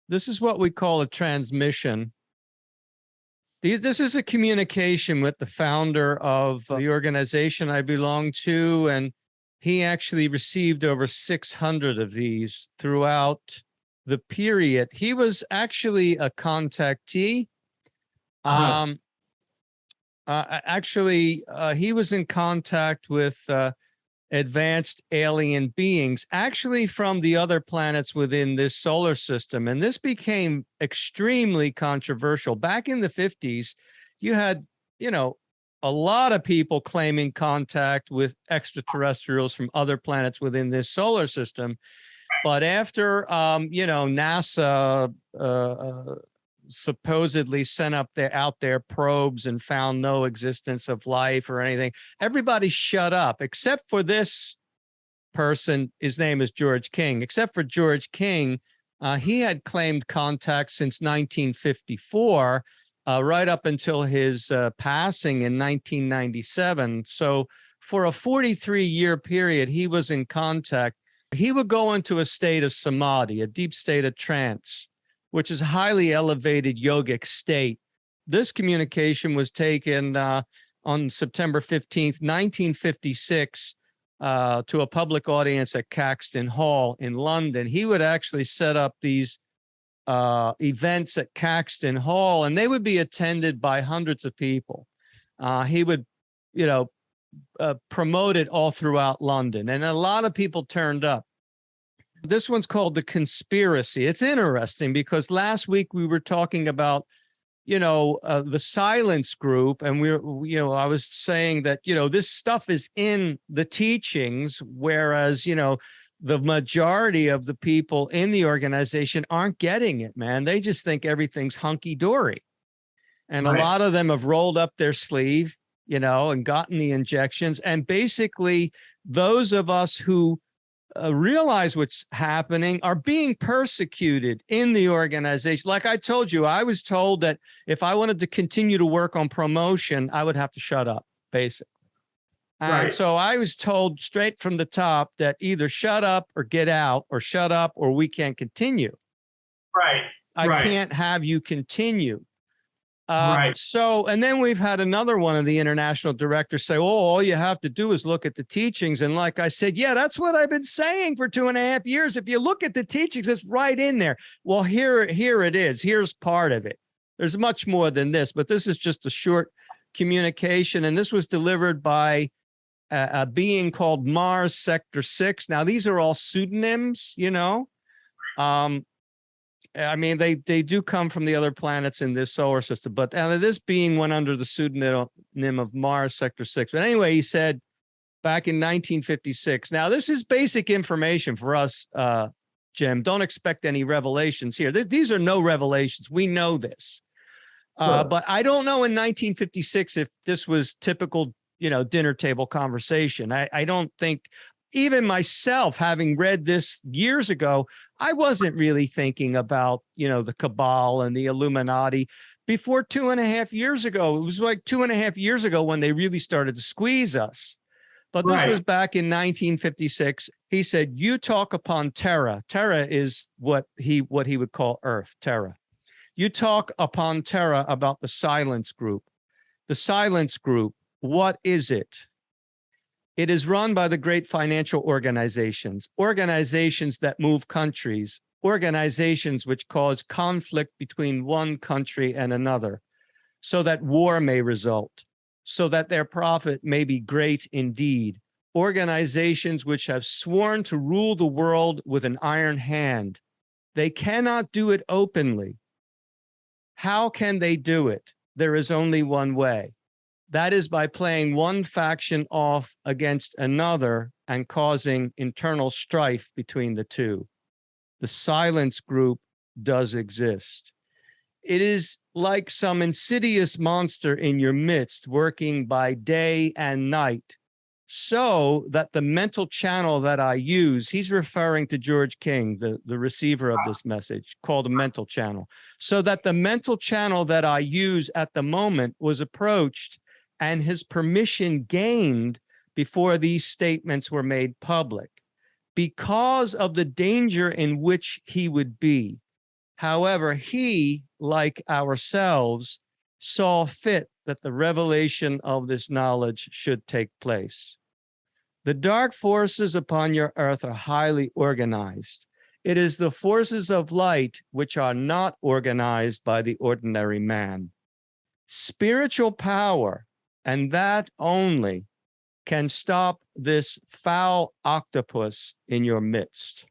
This is what we call a transmission. This is a communication with the founder of the organization I belong to, and he actually received over 600 of these throughout the period. He was actually a contactee. Uh-huh. He was in contact with advanced alien beings, actually from the other planets within this solar system. And this became extremely controversial. Back in the 50s, you had, a lot of people claiming contact with extraterrestrials from other planets within this solar system. But after, NASA supposedly sent out their probes and found no existence of life or anything, everybody shut up except for this person. His name is George King. Except for George King, he had claimed contact since 1954, right up until his passing in 1997. So for a 43-year period, he was in contact. He would go into a state of samadhi, a deep state of trance, which is a highly elevated yogic state. This communication was taken on September 15th, 1956, to a public audience at Caxton Hall in London. He would actually set up these events at Caxton Hall, and they would be attended by hundreds of people. He would, promote it all throughout London, and a lot of people turned up. This one's called The Conspiracy. It's interesting because last week we were talking about, the silence group. And I was saying that, this stuff is in the teachings, whereas, the majority of the people in the organization aren't getting it, man. They just think everything's hunky dory. And Right. a lot of them have rolled up their sleeve, and gotten the injections. And basically those of us who realize what's happening are being persecuted in the organization. Like I told you, I was told that if I wanted to continue to work on promotion, I would have to shut up, basically. And so I was told straight from the top that either shut up or get out, or shut up or we can't continue. Right. I can't have you continue. Right. So, and then we've had another one of the international directors say, oh, all you have to do is look at the teachings. And like I said, yeah, that's what I've been saying for 2.5 years. If you look at the teachings, it's right in there. Well, here it is. Here's part of it. There's much more than this, but this is just a short communication. And this was delivered by a being called Mars Sector 6. Now, these are all pseudonyms, I mean, they do come from the other planets in this solar system, but this being went under the pseudonym of Mars Sector 6. But anyway, he said back in 1956. Now, this is basic information for us, Jim. Don't expect any revelations here. These are no revelations. We know this. But I don't know in 1956 if this was typical, dinner table conversation. I don't think, even myself, having read this years ago, I wasn't really thinking about, the cabal and the Illuminati before 2.5 years ago. It was like 2.5 years ago when they really started to squeeze us. But this was back in 1956. He said, you talk upon Terra. Terra is what he would call Earth, Terra. You talk upon Terra about the silence group. The silence group, what is it? It is run by the great financial organizations that move countries, organizations which cause conflict between one country and another, so that war may result, so that their profit may be great indeed. Organizations which have sworn to rule the world with an iron hand. They cannot do it openly. How can they do it? There is only one way. That is by playing one faction off against another and causing internal strife between the two. The silence group does exist. It is like some insidious monster in your midst, working by day and night, so that the mental channel that I use, he's referring to George King, the receiver of this message, called a mental channel, so that the mental channel that I use at the moment was approached and his permission gained before these statements were made public, because of the danger in which he would be. However, he, like ourselves, saw fit that the revelation of this knowledge should take place. The dark forces upon your earth are highly organized. It is the forces of light which are not organized by the ordinary man. Spiritual power, and that only, can stop this foul octopus in your midst.